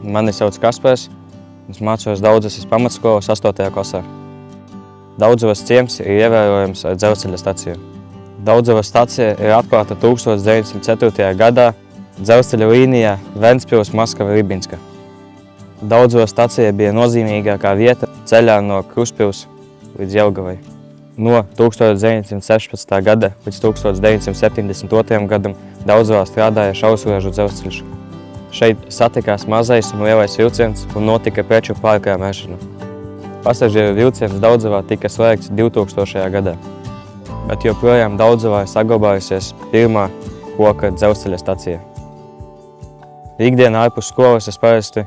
Mani sauc Kaspars. Es mācos Daudzavas pamatskolas 8. klasē. Daudzavas ciems ir ievērojams ar dzelzceļa staciju. Daudzavas stacija ir atklāta 1904. gadā dzelzceļa līnijā Ventspils–Maskava–Ribinska. Daudzavas stacija bija nozīmīgākā vieta ceļā no Krustpils līdz Jelgavai. No 1916. gada līdz 1972. gadam Daudzavā strādāja šaursliežu dzelzceļš. Šeit satikās mazais un lielais vilciens un notika preču pārkrāmēšana. Pasažieru vilciens Daudzavā tika slēgts 2000. gadā, bet joprojām Daudzavā ir saglabājusies pirmā koka dzelzceļa stacija. Ikdienā ārpus skolas es parasti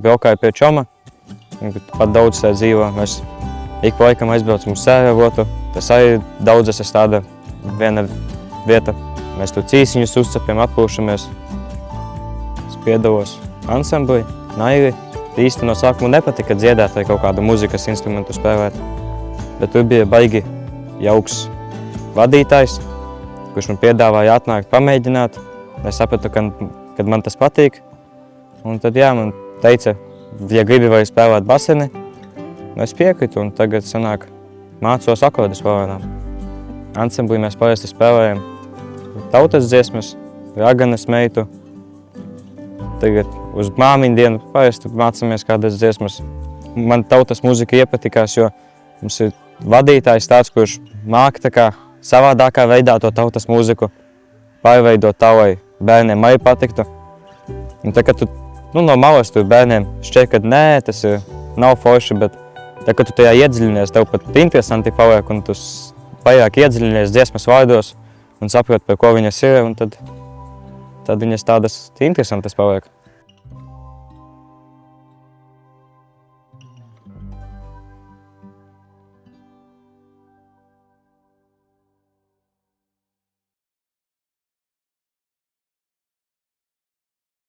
braukāju pie čoma, pat Daudzavā dzīvo. Mēs ik pa laikam aizbraucam uz Sēravotu, tas arī Daudzas ir tāda viena vieta. Mēs tur cīsiņus uzcepjam, atpūšamies. Es piedalos ansamblī, Naili. Īsti no sākuma nepatika dziedāt vai kaut kādu muzikas instrumentu spēlēt, bet tur bija baigi jauks vadītājs, kurš man piedāvāja atnākt pamēģināt. Es sapratu, kad man tas patīk. Un tad man teica, ja gribi vai spēlēt baseni, es piekritu un tagad sanāk mācos akordus palēnām. Ansamblī mēs parasti spēlējam tautas dziesmas, raganas meitu. Tagad uz māmiņu dienu parasti mācāmies kādas dziesmas. Man tautas muzika iepatikās, jo mums ir vadītājs tāds, kurš māca tā kā savādākā veidā to tautas muziku pārveidot tā, lai bērniem arī patiktu. Un tā, kad tu no malas tur bērniem šķiet, ka nē, tas nav forši, bet tā, kad tu tajā iedziļinies, tev pat interesanti paliek, un tu vairāk iedziļinies dziesmas vārdos un saproti, par ko viņas ir, un tad viņas tādas interesantas paliek.